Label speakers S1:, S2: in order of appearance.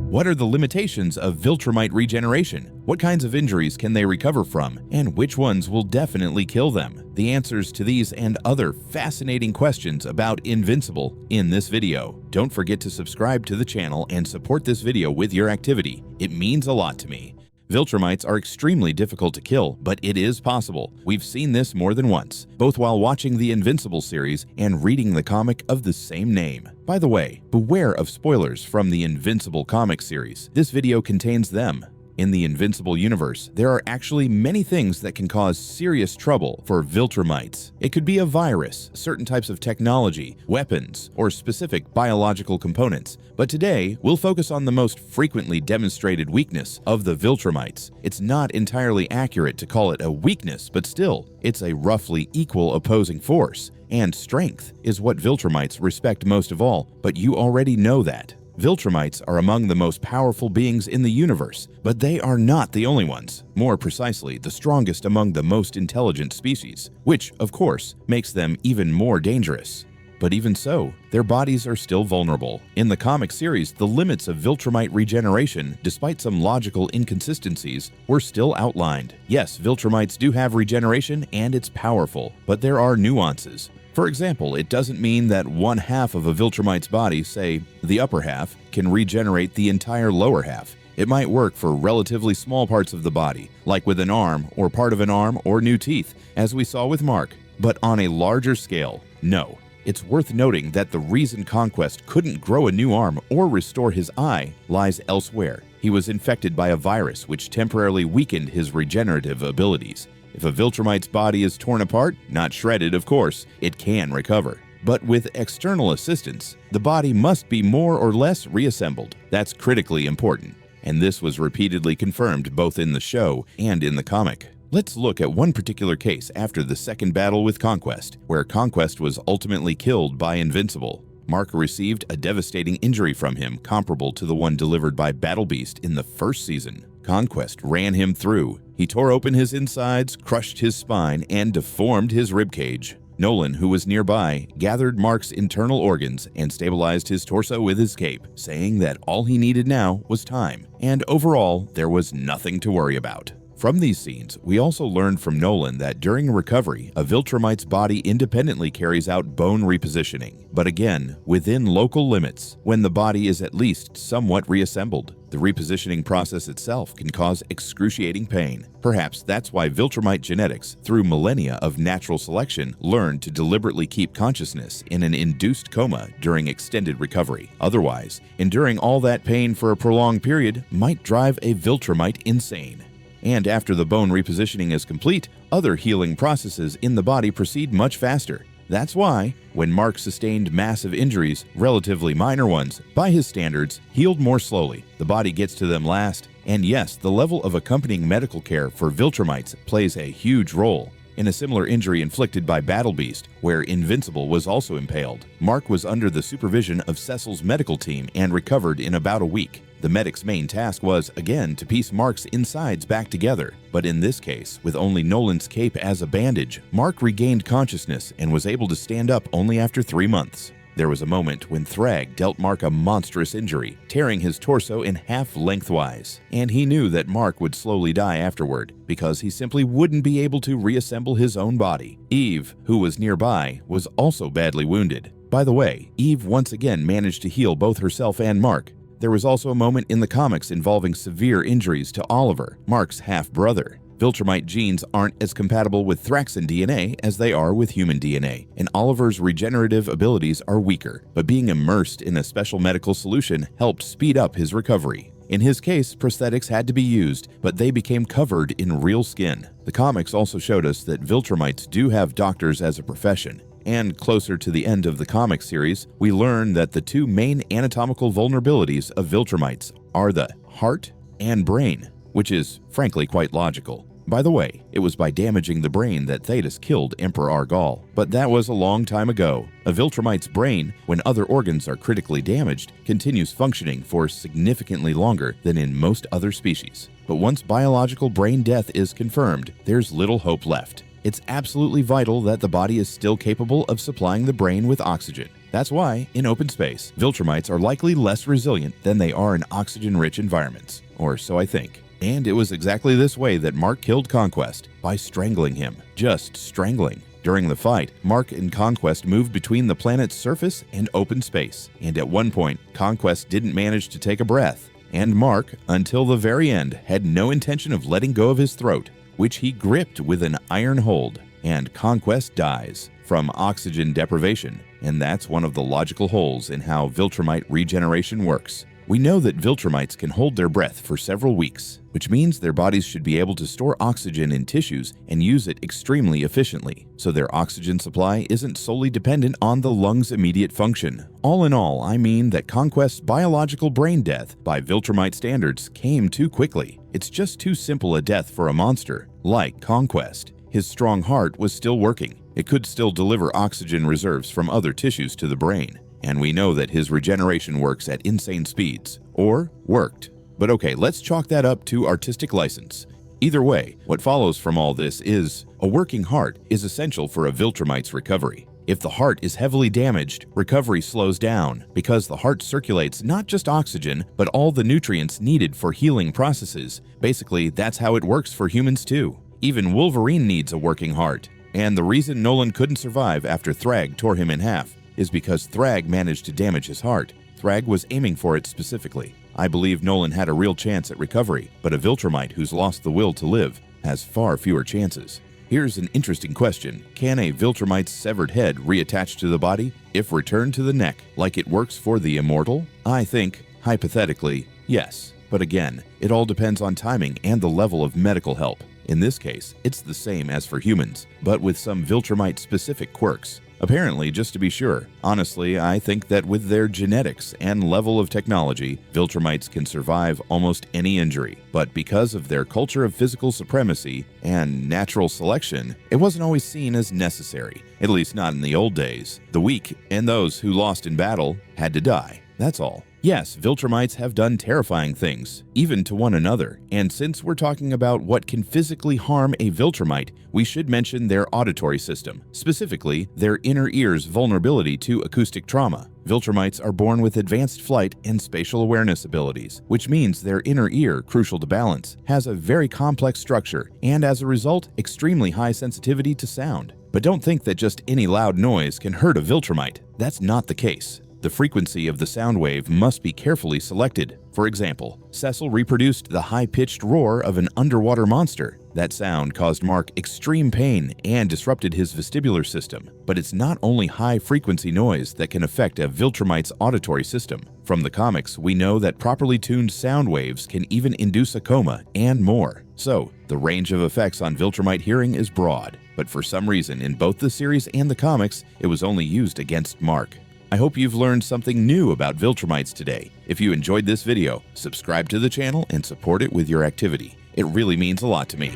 S1: What are the limitations of Viltrumite regeneration? What kinds of injuries can they recover from? And which ones will definitely kill them? The answers to these and other fascinating questions about Invincible in this video. Don't forget to subscribe to the channel and support this video with your activity. It means a lot to me. Viltrumites are extremely difficult to kill, but it is possible. We've seen this more than once, both while watching the Invincible series and reading the comic of the same name. By the way, beware of spoilers from the Invincible comic series. This video contains them. In the Invincible universe, there are actually many things that can cause serious trouble for Viltrumites. It could be a virus, certain types of technology, weapons, or specific biological components. But today, we'll focus on the most frequently demonstrated weakness of the Viltrumites. It's not entirely accurate to call it a weakness, but still, it's a roughly equal opposing force. And strength is what Viltrumites respect most of all, but you already know that. Viltrumites are among the most powerful beings in the universe, but they are not the only ones. More precisely, the strongest among the most intelligent species, which, of course, makes them even more dangerous. But even so, their bodies are still vulnerable. In the comic series, the limits of Viltrumite regeneration, despite some logical inconsistencies, were still outlined. Yes, Viltrumites do have regeneration and it's powerful, but there are nuances. For example, it doesn't mean that one half of a Viltrumite's body, say the upper half, can regenerate the entire lower half. It might work for relatively small parts of the body, like with an arm or part of an arm or new teeth, as we saw with Mark. But on a larger scale, no. It's worth noting that the reason Conquest couldn't grow a new arm or restore his eye lies elsewhere. He was infected by a virus which temporarily weakened his regenerative abilities. If a Viltrumite's body is torn apart, not shredded of course, it can recover. But with external assistance, the body must be more or less reassembled. That's critically important. And this was repeatedly confirmed both in the show and in the comic. Let's look at one particular case after the second battle with Conquest, where Conquest was ultimately killed by Invincible. Mark received a devastating injury from him comparable to the one delivered by Battle Beast in the first season. Conquest ran him through. He tore open his insides, crushed his spine, and deformed his ribcage. Nolan, who was nearby, gathered Mark's internal organs and stabilized his torso with his cape, saying that all he needed now was time, and overall, there was nothing to worry about. From these scenes, we also learned from Nolan that during recovery, a Viltrumite's body independently carries out bone repositioning, but again, within local limits, when the body is at least somewhat reassembled. The repositioning process itself can cause excruciating pain. Perhaps that's why Viltrumite genetics, through millennia of natural selection, learned to deliberately keep consciousness in an induced coma during extended recovery. Otherwise, enduring all that pain for a prolonged period might drive a Viltrumite insane. And after the bone repositioning is complete, other healing processes in the body proceed much faster. That's why, when Mark sustained massive injuries, relatively minor ones, by his standards, healed more slowly. The body gets to them last. And yes, the level of accompanying medical care for Viltrumites plays a huge role. In a similar injury inflicted by Battle Beast, where Invincible was also impaled, Mark was under the supervision of Cecil's medical team and recovered in about a week. The medic's main task was, again, to piece Mark's insides back together. But in this case, with only Nolan's cape as a bandage, Mark regained consciousness and was able to stand up only after 3 months. There was a moment when Thrag dealt Mark a monstrous injury, tearing his torso in half lengthwise. And he knew that Mark would slowly die afterward, because he simply wouldn't be able to reassemble his own body. Eve, who was nearby, was also badly wounded. By the way, Eve once again managed to heal both herself and Mark. There was also a moment in the comics involving severe injuries to Oliver, Mark's half-brother. Viltrumite genes aren't as compatible with Thraxan DNA as they are with human DNA, and Oliver's regenerative abilities are weaker, but being immersed in a special medical solution helped speed up his recovery. In his case, prosthetics had to be used, but they became covered in real skin. The comics also showed us that Viltrumites do have doctors as a profession. And closer to the end of the comic series, we learn that the two main anatomical vulnerabilities of Viltrumites are the heart and brain, which is frankly quite logical. By the way, it was by damaging the brain that Thetis killed Emperor Argal, but that was a long time ago. A Viltrumite's brain, when other organs are critically damaged, continues functioning for significantly longer than in most other species. But once biological brain death is confirmed, there's little hope left. It's absolutely vital that the body is still capable of supplying the brain with oxygen. That's why, in open space, Viltrumites are likely less resilient than they are in oxygen-rich environments, or so I think. And it was exactly this way that Mark killed Conquest, by strangling him. Just strangling. During the fight, Mark and Conquest moved between the planet's surface and open space, and at one point, Conquest didn't manage to take a breath, and Mark, until the very end, had no intention of letting go of his throat, which he gripped with an iron hold, and Conquest dies from oxygen deprivation, and that's one of the logical holes in how Viltrumite regeneration works. We know that Viltrumites can hold their breath for several weeks, which means their bodies should be able to store oxygen in tissues and use it extremely efficiently, so their oxygen supply isn't solely dependent on the lungs' immediate function. All in all, I mean that Conquest's biological brain death, by Viltrumite standards, came too quickly. It's just too simple a death for a monster, like Conquest. His strong heart was still working. It could still deliver oxygen reserves from other tissues to the brain. And we know that his regeneration works at insane speeds, or worked. But okay, let's chalk that up to artistic license. Either way, what follows from all this is, a working heart is essential for a Viltrumite's recovery. If the heart is heavily damaged, recovery slows down, because the heart circulates not just oxygen, but all the nutrients needed for healing processes. Basically, that's how it works for humans too. Even Wolverine needs a working heart. And the reason Nolan couldn't survive after Thrag tore him in half is because Thrag managed to damage his heart. Thrag was aiming for it specifically. I believe Nolan had a real chance at recovery, but a Viltrumite who's lost the will to live has far fewer chances. Here's an interesting question. Can a Viltrumite's severed head reattach to the body if returned to the neck, like it works for the immortal? I think, hypothetically, yes. But again, it all depends on timing and the level of medical help. In this case, it's the same as for humans, but with some Viltrumite-specific quirks. Apparently, just to be sure. Honestly, I think that with their genetics and level of technology, Viltrumites can survive almost any injury. But because of their culture of physical supremacy and natural selection, it wasn't always seen as necessary, at least not in the old days. The weak and those who lost in battle had to die. That's all. Yes, Viltrumites have done terrifying things, even to one another, and since we're talking about what can physically harm a Viltrumite, we should mention their auditory system, specifically their inner ear's vulnerability to acoustic trauma. Viltrumites are born with advanced flight and spatial awareness abilities, which means their inner ear, crucial to balance, has a very complex structure and as a result, extremely high sensitivity to sound. But don't think that just any loud noise can hurt a Viltrumite. That's not the case. The frequency of the sound wave must be carefully selected. For example, Cecil reproduced the high-pitched roar of an underwater monster. That sound caused Mark extreme pain and disrupted his vestibular system. But it's not only high-frequency noise that can affect a Viltrumite's auditory system. From the comics, we know that properly tuned sound waves can even induce a coma and more. So, the range of effects on Viltrumite hearing is broad. But for some reason, in both the series and the comics, it was only used against Mark. I hope you've learned something new about Viltrumites today. If you enjoyed this video, subscribe to the channel and support it with your activity. It really means a lot to me.